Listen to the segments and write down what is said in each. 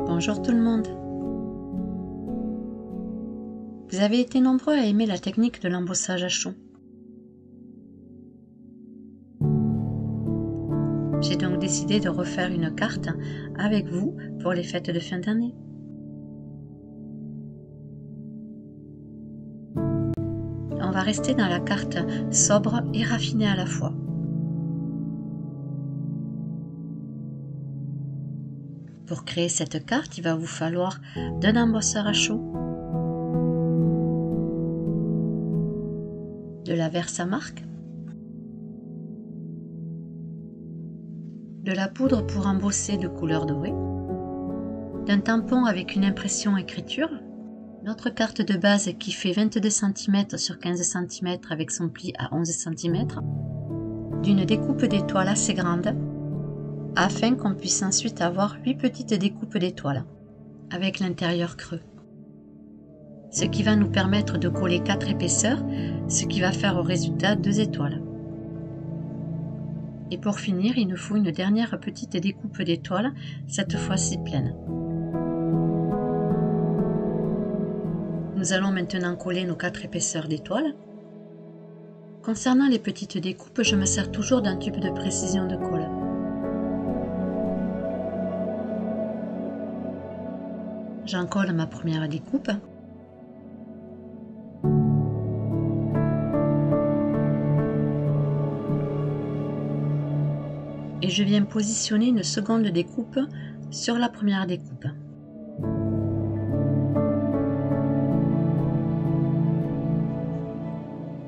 Bonjour tout le monde. Vous avez été nombreux à aimer la technique de l'embossage à chaud. J'ai donc décidé de refaire une carte avec vous pour les fêtes de fin d'année. On va rester dans la carte sobre et raffinée à la fois. Pour créer cette carte, il va vous falloir d'un embosseur à chaud, de la Versamark, de la poudre pour embosser de couleur dorée, d'un tampon avec une impression écriture, notre carte de base qui fait 22 cm sur 15 cm avec son pli à 11 cm, d'une découpe d'étoiles assez grande, afin qu'on puisse ensuite avoir 8 petites découpes d'étoiles, avec l'intérieur creux. Ce qui va nous permettre de coller 4 épaisseurs, ce qui va faire au résultat 2 étoiles. Et pour finir, il nous faut une dernière petite découpe d'étoiles, cette fois-ci pleine. Nous allons maintenant coller nos 4 épaisseurs d'étoiles. Concernant les petites découpes, je me sers toujours d'un tube de précision de colle. J'en colle ma première découpe. Et je viens positionner une seconde découpe sur la première découpe.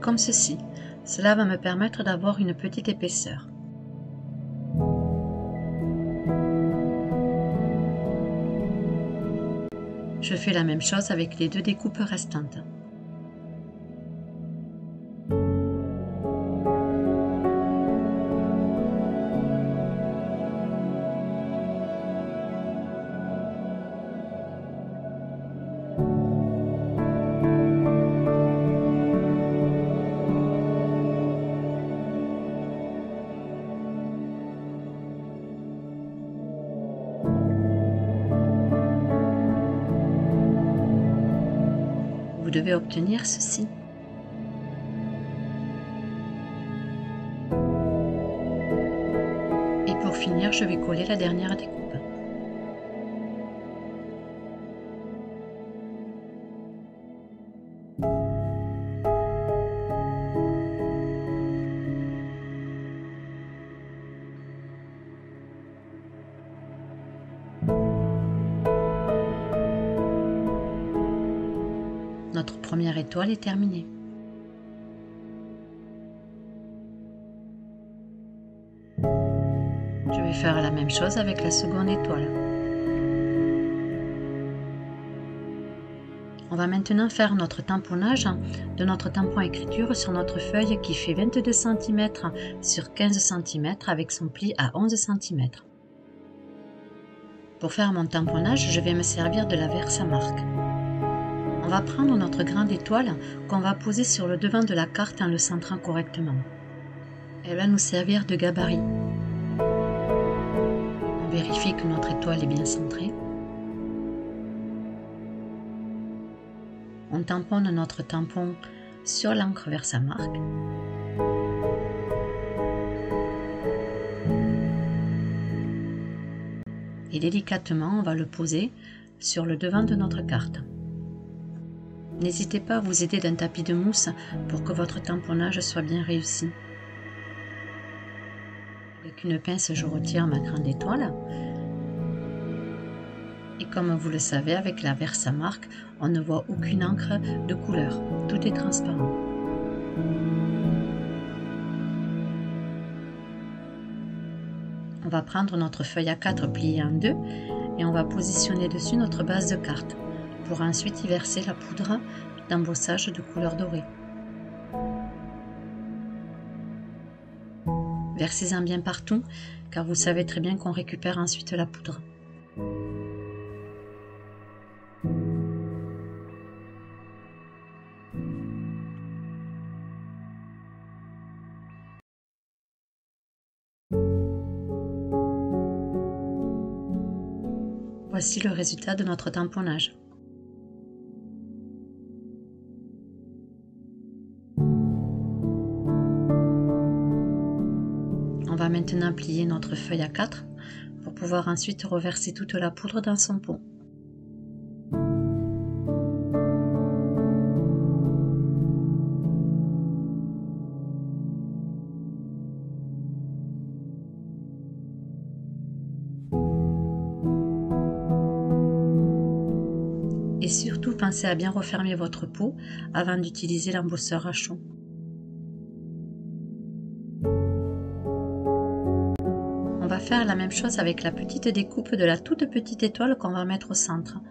Comme ceci. Cela va me permettre d'avoir une petite épaisseur. Je fais la même chose avec les 2 découpes restantes. Vous devez obtenir ceci. Et pour finir, je vais coller la dernière découpe. Notre première étoile est terminée. Je vais faire la même chose avec la seconde étoile. On va maintenant faire notre tamponnage de notre tampon écriture sur notre feuille qui fait 22 cm sur 15 cm avec son pli à 11 cm. Pour faire mon tamponnage, je vais me servir de la Versamark. On va prendre notre grande étoile qu'on va poser sur le devant de la carte en le centrant correctement. Elle va nous servir de gabarit. On vérifie que notre étoile est bien centrée. On tamponne notre tampon sur l'encre Versamark. Et délicatement, on va le poser sur le devant de notre carte. N'hésitez pas à vous aider d'un tapis de mousse pour que votre tamponnage soit bien réussi. Avec une pince, je retire ma grande étoile. Et comme vous le savez, avec la Versamark, on ne voit aucune encre de couleur. Tout est transparent. On va prendre notre feuille A4 pliée en deux et on va positionner dessus notre base de carte pour ensuite y verser la poudre d'embossage de couleur dorée. Versez-en bien partout car vous savez très bien qu'on récupère ensuite la poudre. Voici le résultat de notre tamponnage. On va maintenant plier notre feuille à 4 pour pouvoir ensuite reverser toute la poudre dans son pot. Et surtout, pensez à bien refermer votre pot avant d'utiliser l'embosseur à chaud. On va faire la même chose avec la petite découpe de la toute petite étoile qu'on va mettre au centre.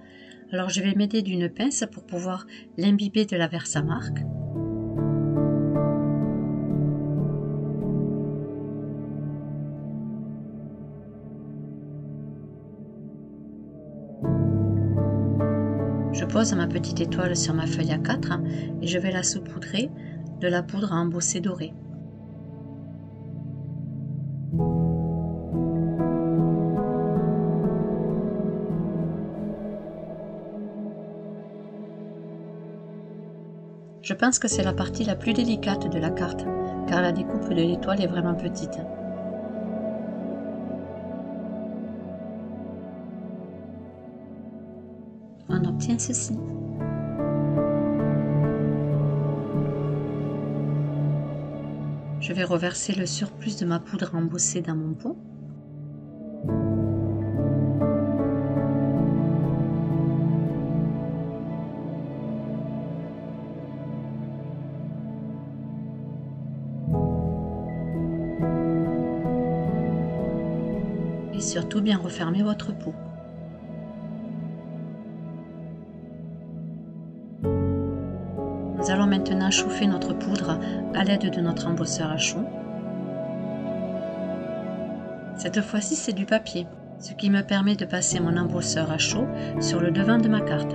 Alors je vais m'aider d'une pince pour pouvoir l'imbiber de la Versamark. Je pose ma petite étoile sur ma feuille à 4 et je vais la saupoudrer de la poudre à embosser dorée. Je pense que c'est la partie la plus délicate de la carte, car la découpe de l'étoile est vraiment petite. On obtient ceci. Je vais reverser le surplus de ma poudre embossée dans mon pot. Et surtout bien refermer votre pot. Nous allons maintenant chauffer notre poudre à l'aide de notre embosseur à chaud. Cette fois-ci, c'est du papier, ce qui me permet de passer mon embosseur à chaud sur le devant de ma carte,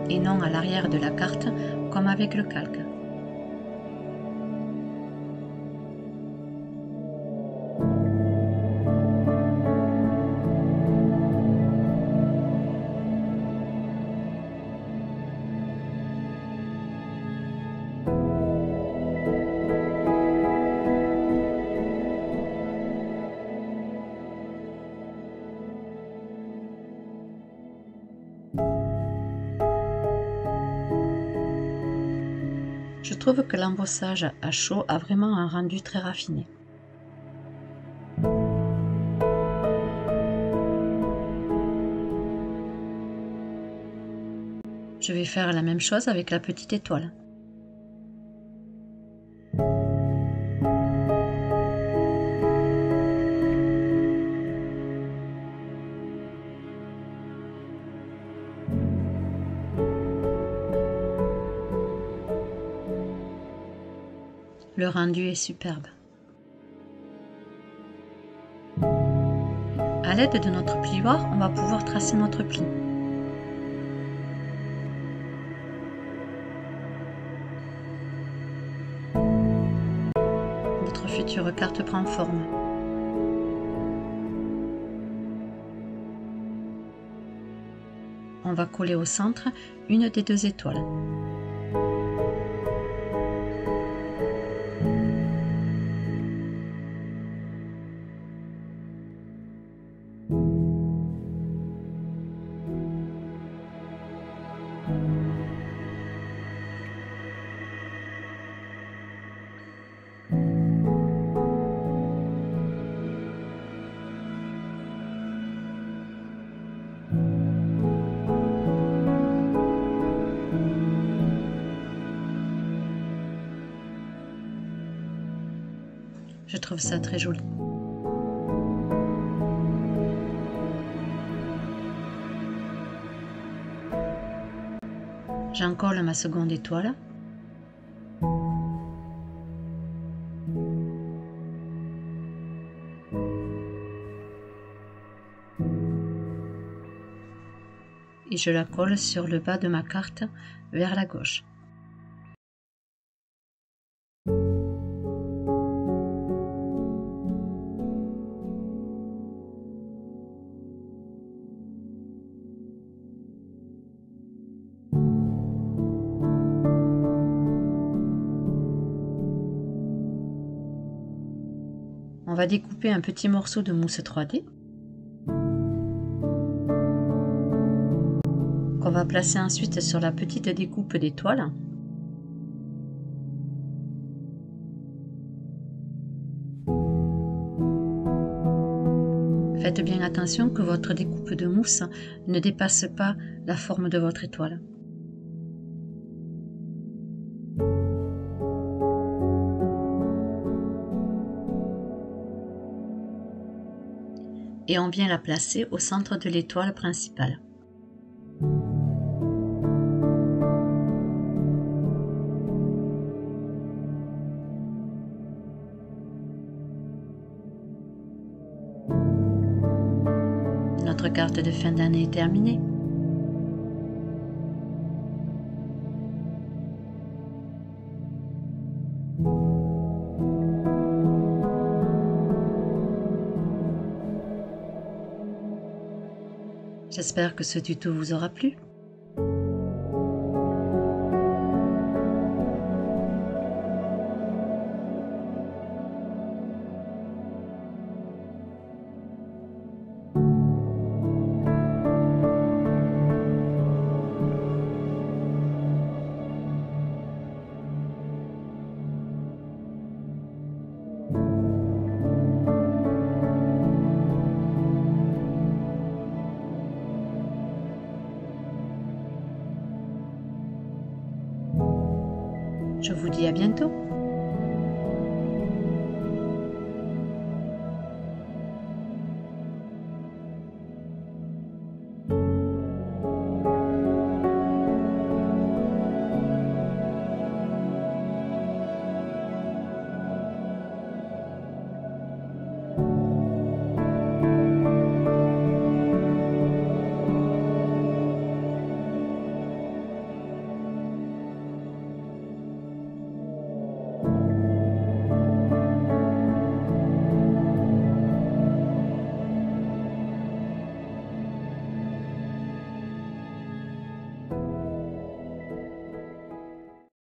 et non à l'arrière de la carte comme avec le calque. Je trouve que l'embossage à chaud a vraiment un rendu très raffiné. Je vais faire la même chose avec la petite étoile. Le rendu est superbe. À l'aide de notre plioir, on va pouvoir tracer notre pli. Notre future carte prend forme. On va coller au centre une des deux étoiles. Je trouve ça très joli. J'en colle ma seconde étoile. Et je la colle sur le bas de ma carte vers la gauche. va découper un petit morceau de mousse 3D qu'on va placer ensuite sur la petite découpe d'étoiles. Faites bien attention que votre découpe de mousse ne dépasse pas la forme de votre étoile. Et on vient la placer au centre de l'étoile principale. Notre carte de fin d'année est terminée. J'espère que ce tuto vous aura plu. Je vous dis à bientôt.